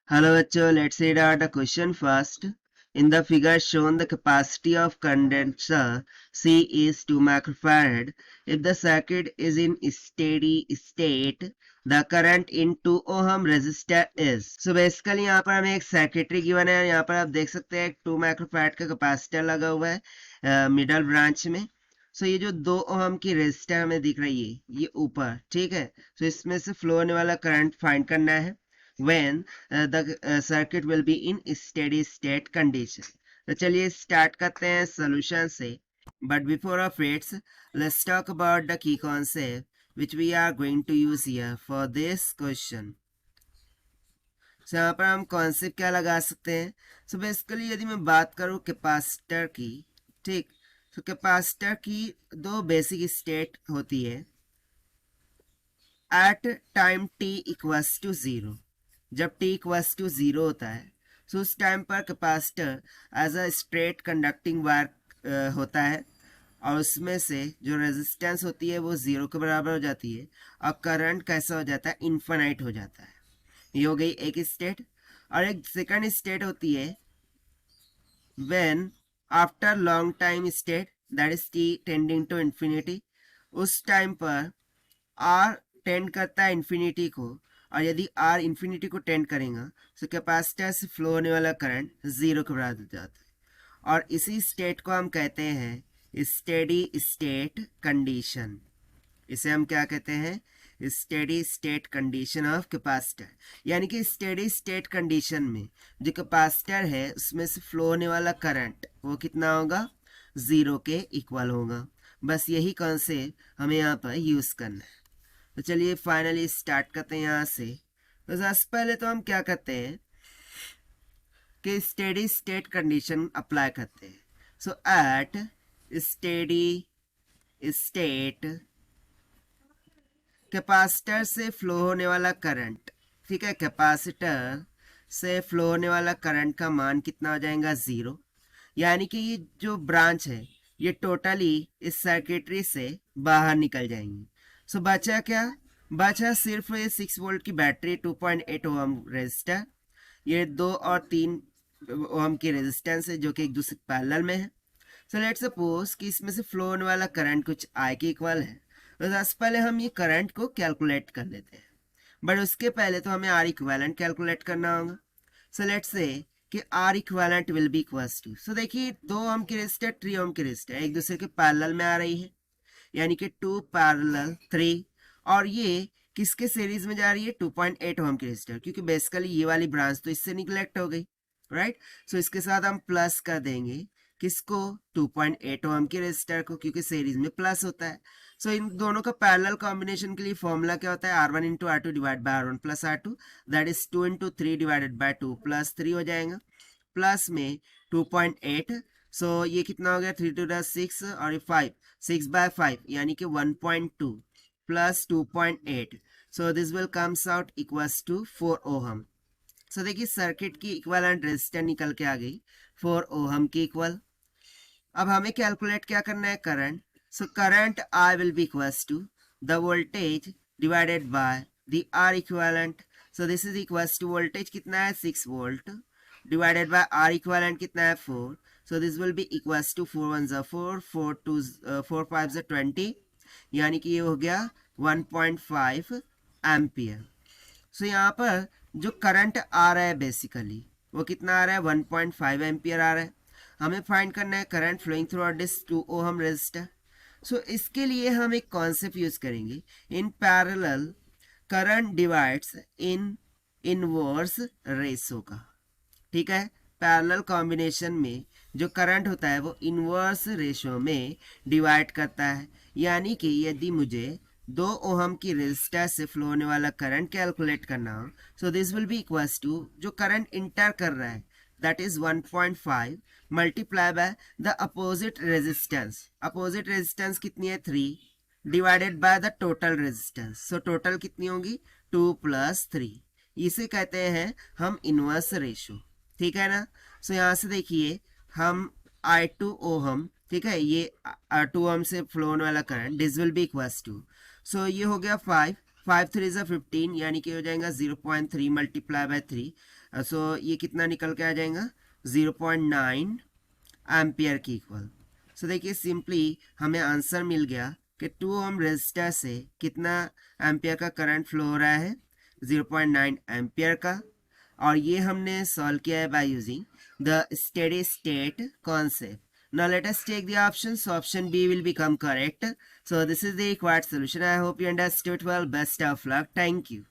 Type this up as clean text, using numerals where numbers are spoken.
Hello bachcho, let's read out the question first. In the figure shown, the capacity of condenser C is 2 microfarad. If the circuit is in steady state, the current in 2 ohm resistor is. So basically यहाँ पर हमें एक circuitry given है। यहाँ पर आप देख सकते हैं 2 माइक्रोफैराड का कैपेसिटर लगा हुआ है मिडल ब्रांच में। सो ये जो 2 ओहम की रेजिस्टर हमें दिख रही है ये ऊपर, ठीक है। सो इसमें से फ्लो होने वाला करंट फाइंड करना है when the circuit will be in steady state condition. तो चलिए स्टार्ट करते हैं सॉल्यूशन से। But before of it, let's talk about the key concept which we are going to use here for this question. So यहाँ पर हम concept क्या लगा सकते हैं? सो बेसिकली यदि मैं बात करूँ कैपेसिटर की, ठीक, तो कैपेसिटर की दो बेसिक स्टेट होती है at time t equals to 0। जब t इक्वल्स टू 0 होता है तो उस टाइम पर capacitor as a straight conducting wire होता है और उसमें से जो रेजिस्टेंस होती है वो 0 के बराबर हो जाती है और करंट कैसा हो जाता है, इन्फिनाइट हो जाता है। ये हो गई एक स्टेट। और एक सेकंड स्टेट होती है when after long time state that is t tending to infinity. उस टाइम पर r टेंड करता है इन्फिनिटी को, और यदि r इन्फिनिटी को टेंड करेगा तो कैपेसिटर से फ्लो होने वाला करंट 0 के बराबर हो जाता है। और इसी स्टेट को हम कहते हैं स्टेडी स्टेट कंडीशन। इसे हम क्या कहते हैं? Steady state condition of capacitor. यानी कि स्टेडी स्टेट कंडीशन में जो कैपेसिटर है उसमें से फ्लो होने वाला करंट वो कितना होगा? 0 के इक्वल होगा। बस यही कॉन्सेप्ट हमें यहाँ पर यूज करना है। तो चलिए फाइनली स्टार्ट करते हैं यहाँ से। तो सबसे पहले तो हम क्या करते हैं कि स्टेडी स्टेट कंडीशन अप्लाई करते हैं। सो एट स्टेडी स्टेट कैपेसिटर से फ्लो होने वाला करंट, ठीक है, कैपेसिटर से फ्लो होने वाला करंट का मान कितना हो जाएगा? 0। यानी कि ये जो ब्रांच है ये टोटली इस सर्किटरी से बाहर निकल जाएंगी। सो बचा क्या? बचा सिर्फ ये 6 वोल्ट की बैटरी, 2.8 ओम रेजिस्टर, ये 2 और 3 ओम की रेजिस्टेंस है जो कि एक दूसरे पैरेलल में है। सो लेट्स सपोज कि इसमें से फ्लो होने वाला करंट कुछ आई के इक्वल है। तो सबसे पहले हम ये करंट को कैलकुलेट कर लेते हैं, बट उसके पहले तो हमें आर इक्वेलेंट कैलकुलेट करना होगा। सो लेट्स से कि R equivalent will be equals to, so देखिए 2 ओम की रेजिस्टर 3 ओम की रेजिस्टर एक दूसरे के पैरेलल में आ रही है, यानी कि 2 पैरेलल 3। और ये किसके सीरीज में जा रही है? 2.8 ओम की रेजिस्टर, क्योंकि बेसिकली ये वाली ब्रांच तो इससे निगलेक्ट हो गई, राइट। सो इसके साथ हम प्लस कर देंगे किसको? 2.8 ओम की रेजिस्टर को, क्योंकि सीरीज में प्लस होता है। सो इन दोनों का पैरेलल कॉम्बिनेशन के लिए फॉर्मूला क्या होता है? R1 into R2 divide by R1 plus R2, that is 2 into 3 divided bye 2 plus 3 हो जाएगा। प्लस में 2.8, सो ये कितना हो गया? 3 टू 6 और ये 5, 6 बाय 5 यानी कि 1.2 plus 2.8, so this will comes out equals to 4 ohm. So देखिए सर्किट की इक्विवेलेंट रेजिस्टेंस निकल के आ गई 4 ओहम की इक्वल। अब हमें कैलकुलेट क्या करना है? Current. So current I will be equals to the voltage divided by the R equivalent. So this is equals to voltage कितना है? 6 volt divided by R equivalent कितना है? 4. So this will be equals to 4 1 जा 4, 4 5 जा 20, यानी कि ये हो गया 1.5 एम्पियर। सो यहाँ पर जो करंट आ रहा है बेसिकली वो कितना आ रहा है? 1.5 एम्पियर आ रहा है। हमें फाइंड करना है current flowing through this 2 ohm resistor. So इसके लिए हम एक कॉन्सेप्ट यूज करेंगे, in parallel current divides in inverse ratio का, ठीक है। पैरेलल कॉम्बिनेशन में जो करंट होता है वो इनवर्स रेशो में डिवाइड करता है। यानी कि यदि मुझे 2 ओहम की रेजिस्टर से फ्लो होने वाला करंट कैलकुलेट करना हो, so this will be equals to जो करंट इंटर कर रहा है that is 1.5 multiply by the opposite resistance. Opposite resistance कितनी है? 3 divided by the total resistance. So total कितनी होगी? 2 प्लस 3। इसे कहते हैं हम इनवर्स रेशो, ठीक है ना। सो यहाँ से देखिए हम I2 ओहम, ठीक है, ये 2 ओहम से फ्लो होने वाला current this will be equals to, so ये हो गया 5 3 15, यानी कि हो जाएगा 0.3 मल्टीप्लाई बाय 3, सो ये कितना निकल के आ जाएगा 0.9 एम्पियर की इक्वल। सो देखिए सिंपली हमें आंसर मिल गया कि 2 ओम रेजिस्टर से कितना एम्पियर का करंट फ्लो हो रहा है 0.9 एम्पियर का, और ये हमने सॉल्व किया है by using the steady state concept. Now let us take the options. So option B will become correct. So this is the required solution. I hope you understood well. Best of luck. Thank you.